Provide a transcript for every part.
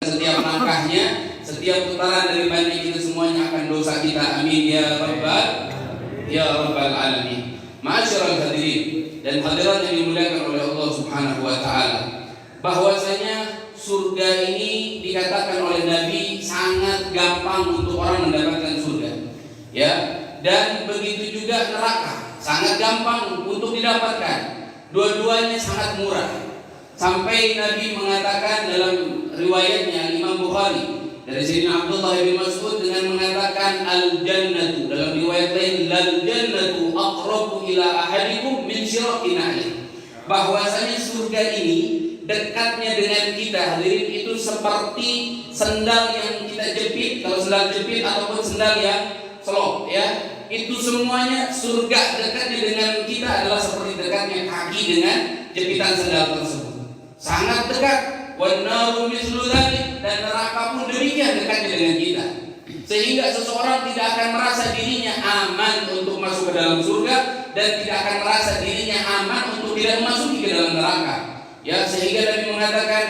setiap langkahnya, setiap putaran dari banding kita semuanya akan dosa kita. Amin ya rabbal alamin. Ma'asyiral hadirin dan hadirat yang dimuliakan oleh Allah Subhanahu wa taala, bahwasanya surga ini dikatakan oleh Nabi sangat gampang untuk orang mendapatkan surga. Ya, dan begitu juga neraka, sangat gampang untuk didapatkan. Dua-duanya sangat murah. Sampai Nabi mengatakan dalam riwayatnya Imam Bukhari dari Sayyidina Abdullah bin Mas'ud dengan mengatakan al-jannatu, dalam riwayat lain al-jannatu aqrabu ila ahadikum min syiraqi na'li, bahwasanya surga ini dekatnya dengan kita hadirin itu seperti sendal yang kita jepit, kalau sendal jepit ataupun sendal yang selop, ya, itu semuanya surga dekatnya dengan kita adalah seperti dekatnya kaki dengan jepitan sendal tersebut. Sangat dekat. Wan naru mislu dzalik, dan neraka pun demikian dekatnya dengan kita. Sehingga seseorang tidak akan merasa dirinya aman untuk masuk ke dalam surga dan tidak akan merasa dirinya aman untuk tidak memasuki ke dalam neraka. Ya, sehingga Nabi mengatakan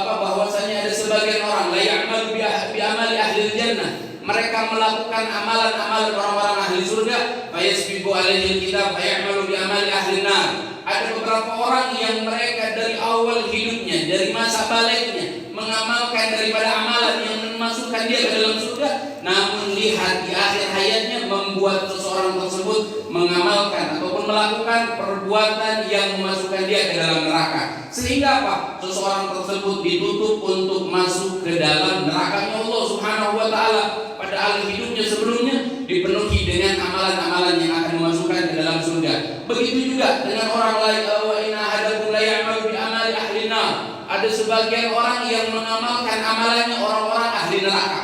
bahwasanya ada sebagian orang la ya'malu bi amali ahli jannah, mereka melakukan amalan-amalan orang-orang ahli surga, fayasbiqu alaihi kitab fayamalu bi amali ahli nar. Ada beberapa orang yang mereka dari awal hidupnya, dari masa baliknya, mengamalkan daripada amalan yang memasukkan dia ke dalam surga, namun lihat di akhir hayatnya membuat seseorang tersebut mengamalkan ataupun melakukan perbuatan yang memasukkan dia ke dalam neraka. Sehingga apa? Seseorang tersebut ditutup untuk masuk ke dalam nerakanya Allah Subhanahu wa taala. Pada akhir hidupnya sebelumnya dipenuhi dengan amalan-amalan yang akan memasukkan ke dalam surga. Begitu juga dengan orang lain, wa inna ahadakum la ya'malu bi amali ahli nar. Ada sebagian orang yang mengamalkan amalannya orang-orang ahli neraka.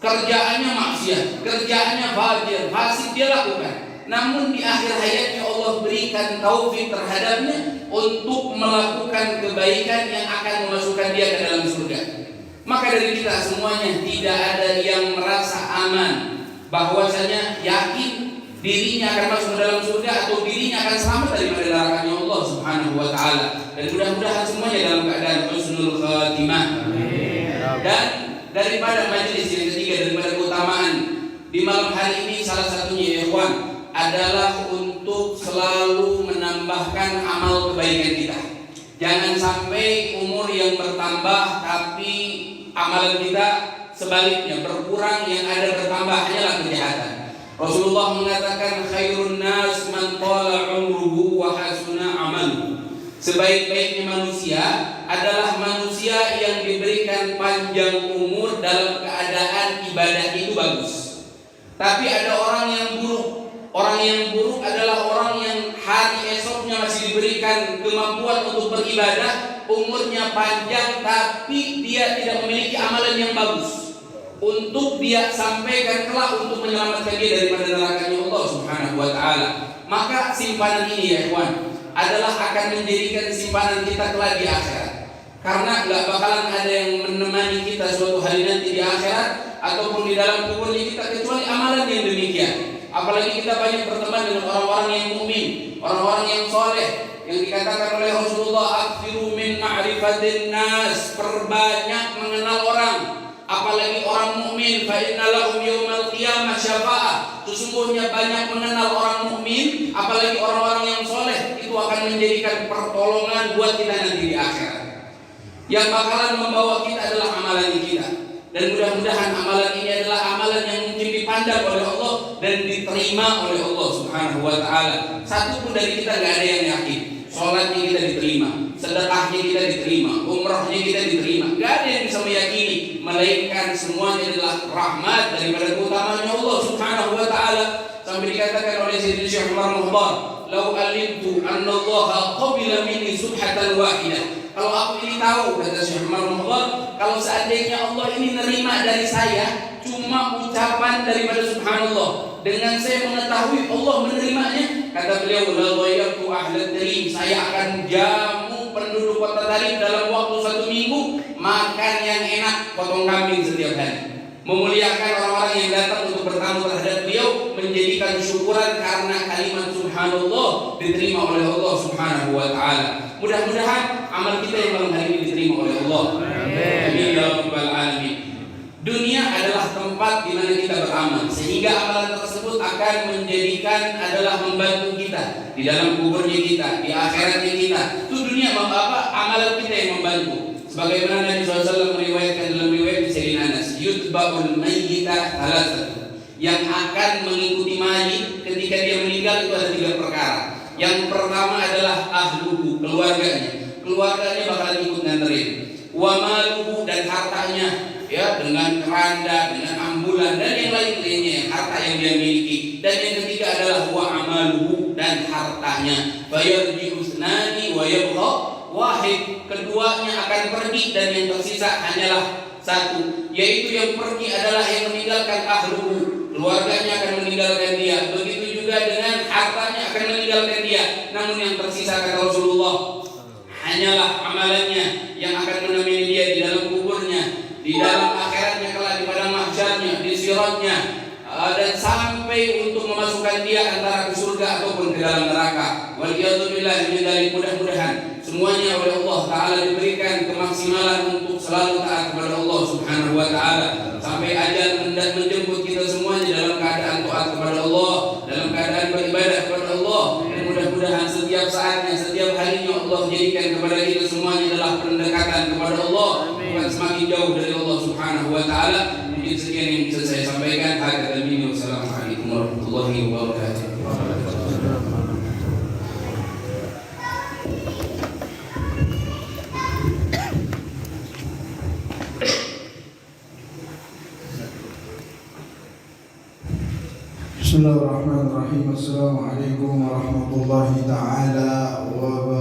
Kerjaannya maksiat, kerjaannya fajir, fasik dia lakukan. Namun di akhir hayatnya Allah berikan taufik terhadapnya untuk melakukan kebaikan yang akan memasukkan dia ke dalam surga. Maka dari kita semuanya tidak ada yang merasa aman bahwasanya yakin dirinya akan masuk ke dalam surga atau dirinya akan selamat daripada nerakanya Allah Subhanahu wa taala. Dan mudah-mudahan semuanya dalam keadaan husnul khatimah. Dan daripada majelis yang ketiga, daripada keutamaan di malam hari ini, salah satunya ya ikhwan adalah untuk selalu menambahkan amal kebaikan kita. Jangan sampai umur yang bertambah tapi amalan kita sebaliknya berkurang, yang ada bertambah hanyalah kejahatan. Rasulullah mengatakan khairun nas man tala umruhu wa hasuna amaluhu. Sebaik-baiknya manusia adalah manusia yang diberikan panjang umur dalam keadaan ibadah itu bagus. Tapi ada orang yang buruk. Orang yang buruk adalah orang yang hari esoknya masih diberikan kemampuan untuk beribadah, umurnya panjang tapi dia tidak memiliki amalan yang bagus untuk dia sampaikan kelak untuk menyelamatkan dia daripada nerakanya Allah Subhanahu wa taala. Maka simpanan ini ya ikhwan adalah akan menjadikan simpanan kita kelak di akhirat. Karena enggak bakalan ada yang menemani kita suatu hari nanti di akhirat ataupun di dalam kuburnya kita kecuali amalan yang demikian. Apalagi kita banyak berteman dengan orang-orang yang mukmin, orang-orang yang soleh, yang dikatakan oleh Rasulullah aktsiru min ma'rifatin nas, perbanyak mengenal orang, apalagi orang mukmin, fa inna lahum yaumal qiyamah syafa'ah. Sesungguhnya banyak mengenal orang mukmin, apalagi orang-orang yang soleh, itu akan menjadikan pertolongan buat kita nanti di akhirat. Yang bakalan membawa kita adalah amalan kita. Dan mudah-mudahan amalan ini adalah amalan yang mungkin dipandang oleh Allah dan diterima oleh Allah Subhanahu wa taala. Satu pun dari kita enggak ada yang yakin salatnya kita diterima, sedekahnya kita diterima, umrahnya kita diterima. Enggak ada yang bisa meyakini, melainkan semuanya adalah rahmat daripada keutamaannya Allah Subhanahu wa taala. Sampai dikatakan oleh Sayyidina Syekh Umar Muhdar, "Lau alimtu anna Allah qabila minni subhatan wahidah." Kalau aku ini tahu, kata Syekh Umar Muhdar, kalau seandainya Allah ini nerima dari saya cuma ucapan daripada subhanallah, dengan saya mengetahui Allah menerimanya, kata beliau, la dhayyaqtu ahlat tarim, saya akan jamu penduduk kota Tarim dalam waktu 1 minggu makan yang enak, potong kambing setiap hari. Memuliakan orang-orang yang datang untuk bertamu terhadap beliau, menjadikan syukuran karena kalimat subhanallah diterima oleh Allah Subhanahu wa taala. Mudah-mudahan amal kita yang malam hari ini diterima oleh Allah. Amin ya rabbal alamin. Dunia adalah tempat di mana kita beramal, sehingga amalan tersebut akan menjadikan adalah membantu kita di dalam kuburnya kita, di akhiratnya kita. Itu dunia amalan kita yang membantu. Sebagaimana Nabi SAW meriwayatkan dalam riwayat Sayyidina Anas, yutba'ul mayyita thalathatu, yang akan mengikuti mayit ketika dia meninggal itu ada 3 perkara. Yang pertama adalah ahluhu, keluarganya bakal ikut nganterin. Wa maluhu, dan hartanya, ya, dengan keranda, dengan ambulan dan yang lain-lainnya, harta yang dia miliki. Dan yang ketiga adalah wa amaluhu, dan hartanya. Fayarji'u thnani wa yabqa wahid, keduanya akan pergi dan yang tersisa hanyalah 1, yaitu yang pergi adalah yang meninggalkan ahluhu, keluarganya akan meninggalkan dia. Begitu juga dengan hartanya akan meninggalkan dia. Namun yang tersisa, kata Rasulullah, hanyalah amalannya yang akan menemani dia di dalam kuburnya, di dalam akhiratnya kelak, di padang mahsyarnya, di siratnya, dan sampai untuk memasukkan dia antara ke surga ataupun ke dalam neraka. Waliyadzubillah min dzalik. Mudah-mudahan semuanya oleh Allah Ta'ala diberikan kemaksimalan untuk selalu taat kepada Allah Subhanahu wa Ta'ala sampai ajal menjemput kita semuanya dalam keadaan taat kepada Allah, dalam keadaan beribadah kepada Allah. Dan mudah-mudahan setiap saatnya, setiap harinya Allah jadikan kepada kita semuanya adalah pendekatan kepada Allah, bukan semakin jauh dari Allah Subhanahu wa Ta'ala. Mungkin sekian yang bisa saya sampaikan. Wassalamualaikum warahmatullahi wabarakatuh. Bismillahirrahmanirrahim. Assalamualaikum warahmatullahi taala wabarakatuh.